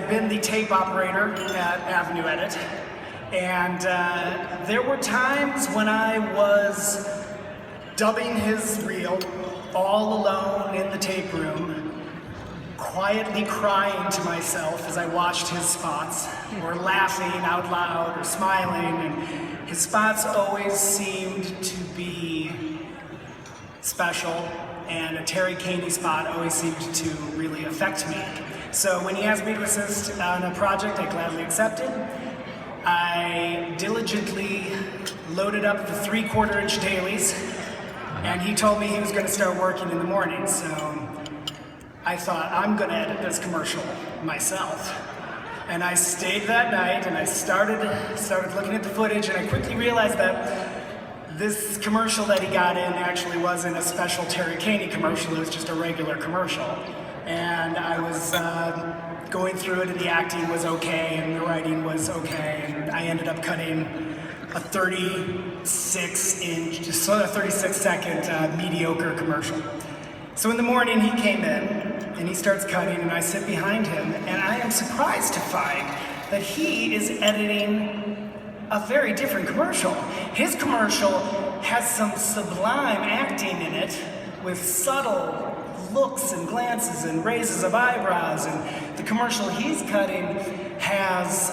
had been the tape operator at Avenue Edit, and there were times when I was dubbing his reel all alone in the tape room, quietly crying to myself as I watched his spots, or laughing out loud or smiling, and his spots always seemed to be special, and a Terry Kaney spot always seemed to really affect me. So when he asked me to assist on a project, I gladly accepted. I diligently loaded up the 3/4 inch dailies, and he told me he was going to start working in the morning, so I thought, I'm going to edit this commercial myself. And I stayed that night, and I started looking at the footage, and I quickly realized that this commercial that he got in actually wasn't a special Terry Kaney commercial, it was just a regular commercial. And I was going through it, and the acting was okay, and the writing was okay, and I ended up cutting a 36-second mediocre commercial. So in the morning he came in, and he starts cutting, and I sit behind him, and I am surprised to find that he is editing a very different commercial. His commercial has some sublime acting in it, with subtle looks and glances and raises of eyebrows, and the commercial he's cutting has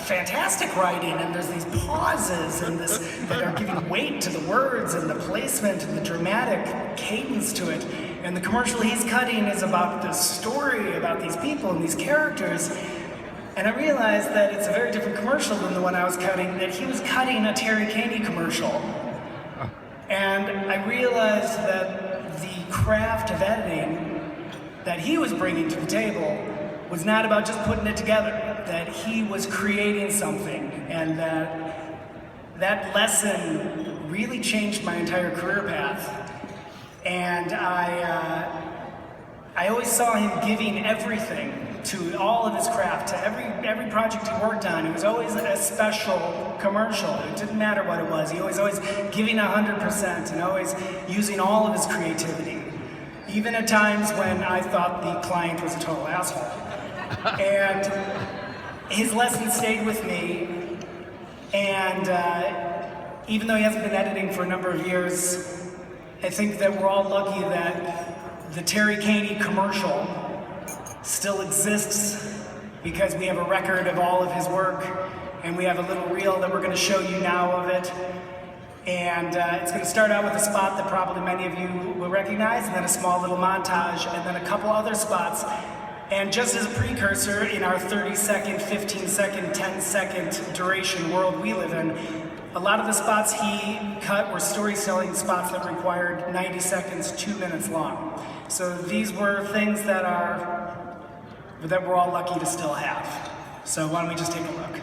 fantastic writing, and there's these pauses and this that are giving weight to the words and the placement and the dramatic cadence to it. And the commercial he's cutting is about this story about these people and these characters. And I realized that it's a very different commercial than the one I was cutting, that he was cutting a Terry Kaney commercial. And I realized that the craft of editing that he was bringing to the table was not about just putting it together, that he was creating something, and that lesson really changed my entire career path. And I always saw him giving everything to all of his craft, to every project he worked on. It was always a special commercial. It didn't matter what it was. He was always giving 100% and always using all of his creativity, even at times when I thought the client was a total asshole. And his lesson stayed with me, and even though he hasn't been editing for a number of years, I think that we're all lucky that the Terry Kaney commercial still exists, because we have a record of all of his work, and we have a little reel that we're going to show you now of it. And it's going to start out with a spot that probably many of you will recognize, and then a small little montage, and then a couple other spots. And just as a precursor, in our 30-second, 15-second, 10-second duration world we live in, a lot of the spots he cut were storytelling spots that required 90 seconds, 2 minutes long. So these were things that we're all lucky to still have. So why don't we just take a look.